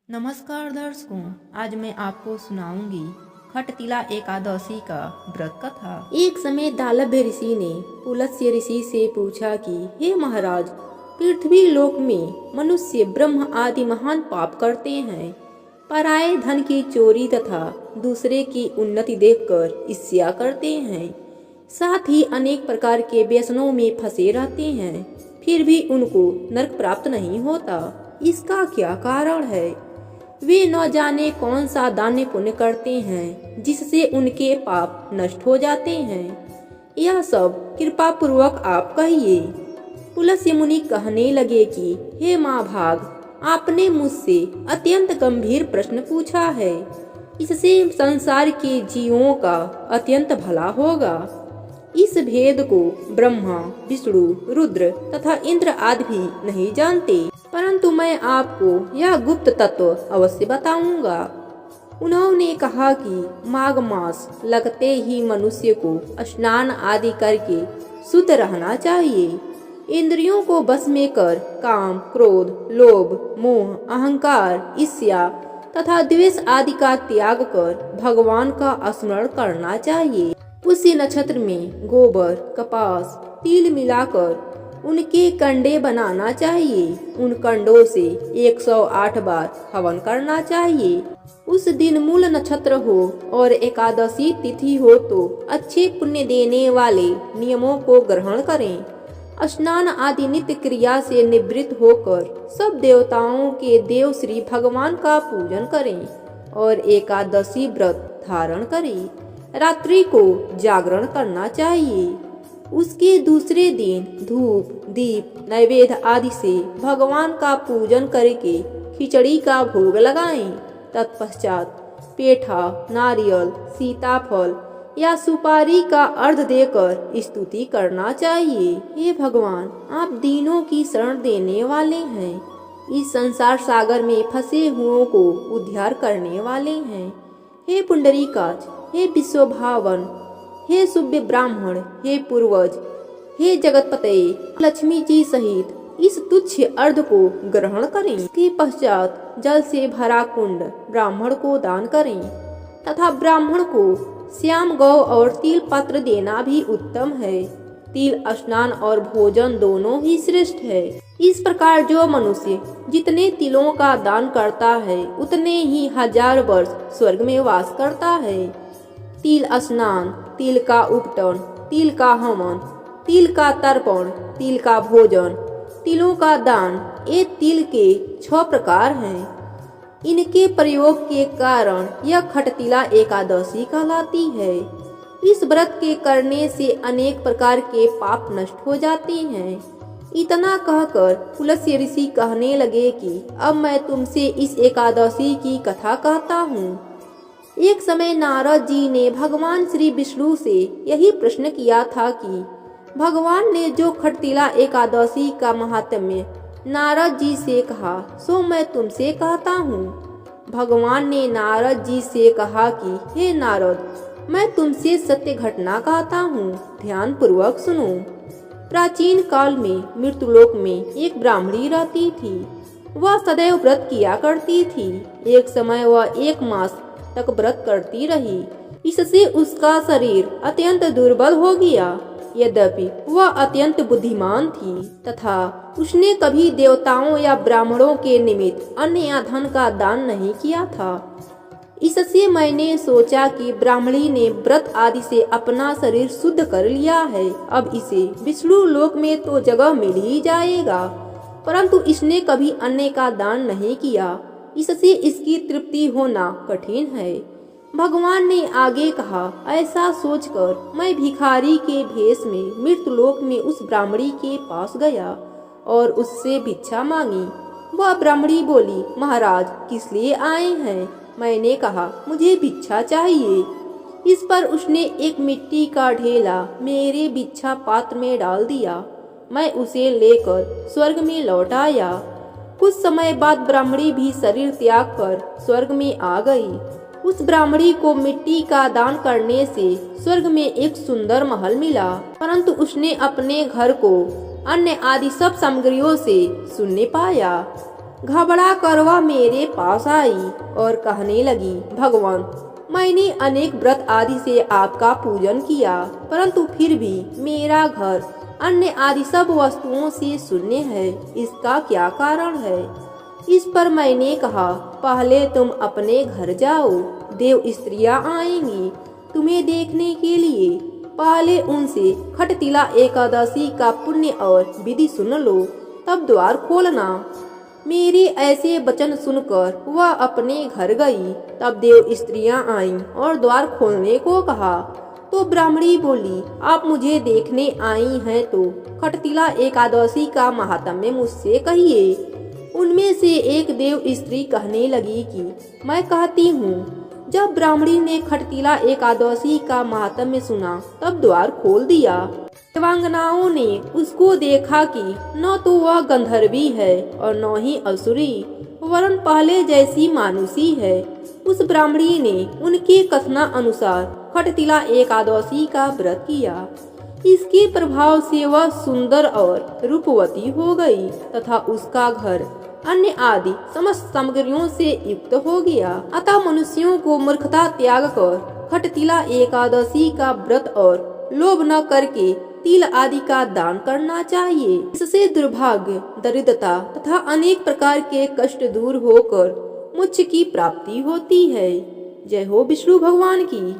नमस्कार दर्शकों, आज मैं आपको सुनाऊंगी खटतिला एकादशी का व्रत कथा। एक समय दालभ्य ऋषि ने पुलस्त्य ऋषि से पूछा कि हे महाराज, पृथ्वी लोक में मनुष्य ब्रह्म आदि महान पाप करते हैं, पराये धन की चोरी तथा दूसरे की उन्नति देखकर ईर्ष्या करते हैं, साथ ही अनेक प्रकार के व्यसनों में फंसे रहते हैं, फिर भी उनको नरक प्राप्त नहीं होता। इसका क्या कारण है? वे न जाने कौन सा दान पुण्य करते हैं जिससे उनके पाप नष्ट हो जाते हैं। यह सब कृपा पूर्वक आप कहिए। पुलस्त्य मुनि कहने लगे कि हे महाभाग, आपने मुझसे अत्यंत गंभीर प्रश्न पूछा है। इससे संसार के जीवों का अत्यंत भला होगा। इस भेद को ब्रह्मा, विष्णु, रुद्र तथा इंद्र आदि भी नहीं जानते, परंतु मैं आपको यह गुप्त तत्व अवश्य बताऊंगा। उन्होंने कहा कि माघ मास लगते ही मनुष्य को स्नान आदि करके शुद्ध रहना चाहिए। इंद्रियों को बस में कर काम, क्रोध, लोभ, मोह, अहंकार, ईर्ष्या तथा द्वेष आदि का त्याग कर भगवान का स्मरण करना चाहिए। उसी नक्षत्र में गोबर, कपास, तिल मिलाकर उनके कंडे बनाना चाहिए। उन कंडों से 108 बार हवन करना चाहिए। उस दिन मूल नक्षत्र हो और एकादशी तिथि हो तो अच्छे पुण्य देने वाले नियमों को ग्रहण करें। स्नान आदि नित्य क्रिया से निवृत्त होकर सब देवताओं के देव श्री भगवान का पूजन करें और एकादशी व्रत धारण करें। रात्रि को जागरण करना चाहिए। उसके दूसरे दिन धूप, दीप, नैवेद्य आदि से भगवान का पूजन करके खिचड़ी का भोग लगाएं। तत्पश्चात पेठा, नारियल, सीताफल या सुपारी का अर्घ देकर स्तुति करना चाहिए। हे भगवान, आप दीनों की शरण देने वाले हैं, इस संसार सागर में फंसे हुओं को उद्धार करने वाले हैं। हे पुंडरीकाक्ष, हे विश्वभावन, हे शुभ ब्राह्मण, हे पूर्वज, हे जगतपते, लक्ष्मी जी सहित इस तुच्छ अर्घ को ग्रहण करें। इसके पश्चात जल से भरा कुंड ब्राह्मण को दान करें तथा ब्राह्मण को श्याम गौ और तिल पत्र देना भी उत्तम है। तिल स्नान और भोजन दोनों ही श्रेष्ठ है। इस प्रकार जो मनुष्य जितने तिलों का दान करता है उतने ही 1000 वर्ष स्वर्ग में वास करता है। तिल स्नान, तिल का उपटन, तिल का हवन, तिल का तर्पण, तिल का भोजन, तिलों का दान, ये तिल के 6 प्रकार हैं। इनके प्रयोग के कारण यह खटतिला एकादशी कहलाती है। इस व्रत के करने से अनेक प्रकार के पाप नष्ट हो जाते हैं। इतना कहकर पुलस्त्य ऋषि कहने लगे कि अब मैं तुमसे इस एकादशी की कथा कहता हूँ। एक समय नारद जी ने भगवान श्री विष्णु से यही प्रश्न किया था कि भगवान ने जो खटतिला एकादशी का महात्म्य नारद जी से कहा सो मैं तुमसे कहता हूँ। भगवान ने नारद जी से कहा कि हे नारद, मैं तुमसे सत्य घटना कहता हूँ, ध्यान पूर्वक सुनो। प्राचीन काल में मृत्युलोक में एक ब्राह्मणी रहती थी। वह सदैव व्रत किया करती थी। एक समय वह 1 मास तक व्रत करती रही। इससे उसका शरीर अत्यंत दुर्बल हो गया। यद्यपि वह अत्यंत बुद्धिमान थी तथा उसने कभी देवताओं या ब्राह्मणों के निमित्त अन्न या धन का दान नहीं किया था। इससे मैंने सोचा कि ब्राह्मणी ने व्रत आदि से अपना शरीर शुद्ध कर लिया है, अब इसे विष्णु लोक में तो जगह मिल ही जाएगा। परंतु इसने कभी अन्न का दान नहीं किया, इससे इसकी तृप्ति होना कठिन है। भगवान ने आगे कहा, ऐसा सोचकर मैं भिखारी के भेष में मृत्युलोक में उस ब्राह्मणी के पास गया और उससे भिक्षा मांगी। वह ब्राह्मणी बोली, महाराज किस लिए आए हैं? मैंने कहा, मुझे भिक्षा चाहिए। इस पर उसने एक मिट्टी का ढेला मेरे भिक्षा पात्र में डाल दिया। मैं उसे लेकर स्वर्ग में लौट आया। कुछ समय बाद ब्राह्मणी भी शरीर त्याग कर स्वर्ग में आ गई। उस ब्राह्मणी को मिट्टी का दान करने से स्वर्ग में एक सुंदर महल मिला, परंतु उसने अपने घर को अन्य आदि सब सामग्रियों से शून्य पाया। घबरा कर वह मेरे पास आई और कहने लगी, भगवान, मैंने अनेक व्रत आदि से आपका पूजन किया, परंतु फिर भी मेरा घर अन्य आदि सब वस्तुओं से शून्य है। इसका क्या कारण है? इस पर मैंने कहा, पहले तुम अपने घर जाओ, देव स्त्रियां आएंगी तुम्हें देखने के लिए। पहले उनसे खटतिला एकादशी का पुण्य और विधि सुन लो, तब द्वार खोलना। मेरे ऐसे वचन सुनकर वह अपने घर गई। तब देव स्त्रियां आईं और द्वार खोलने को कहा तो ब्राह्मणी बोली, आप मुझे देखने आई हैं तो खटतिला एकादशी का महात्म्य मुझसे कहिए। उनमें से एक देव स्त्री कहने लगी कि मैं कहती हूँ। जब ब्राह्मणी ने खटतिला एकादशी का महात्म्य सुना तब द्वार खोल दिया। देवांगनाओं ने उसको देखा कि न तो वह गंधर्वी है और न ही असुरी, वरन पहले जैसी मानुषी है। उस ब्राह्मणी ने उनके कथना अनुसार खटतिला एकादशी का व्रत किया। इसके प्रभाव से वह सुंदर और रूपवती हो गई तथा उसका घर अन्य आदि समस्त सामग्रियों से युक्त हो गया। अतः मनुष्यों को मूर्खता त्याग कर खटतिला एकादशी का व्रत और लोभ न करके तिल आदि का दान करना चाहिए। इससे दुर्भाग्य, दरिद्रता तथा अनेक प्रकार के कष्ट दूर होकर मोक्ष की प्राप्ति होती है। जय हो विष्णु भगवान की।